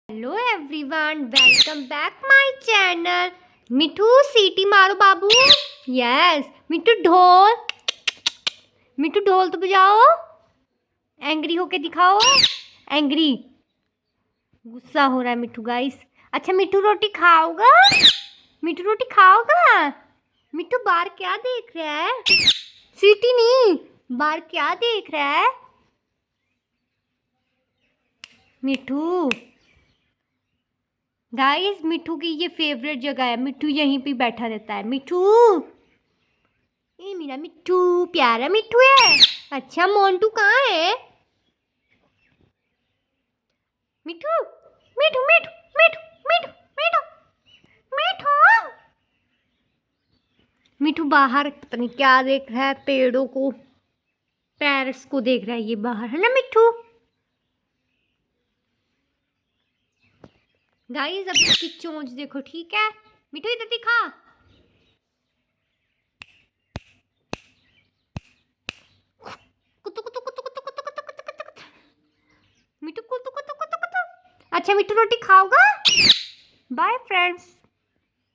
Hello everyone, welcome back my channel. मिठू सीटी मारो बाबू। यस मिठू ढोल, मिठू ढोल तो बजाओ। एंग्री होके दिखाओ। एंग्री, गुस्सा हो रहा है मिठू गाइस। अच्छा मिठू रोटी खाओगा? मिठू रोटी खाओगा? मिठू बाहर क्या देख रहा है? सीटी नहीं, बाहर क्या देख रहा है मिठू? गाइस मिठू की ये फेवरेट जगह है, मिठू यहीं पे बैठा रहता है। मिठू, ये मेरा मिठू प्यारा मिठू है। अच्छा मोंटू कहाँ है? मिठू मिठू मिठू मिठू मिठू मिठू मिठू मिठू बाहर पता नहीं क्या देख रहा है, पेड़ों को, पैरट्स को देख रहा है ये बाहर, है ना मिठू? गाइस अब इसकी चोंच देखो, ठीक है? मिठू इधर दिखा। कुतु कुतु कुतु कुतु कुतु कुतु कुतु कुतु कुतु। मिठू कुतु कुतु कुतु कुतु। अच्छा मिठू रोटी खाओगा? Bye friends.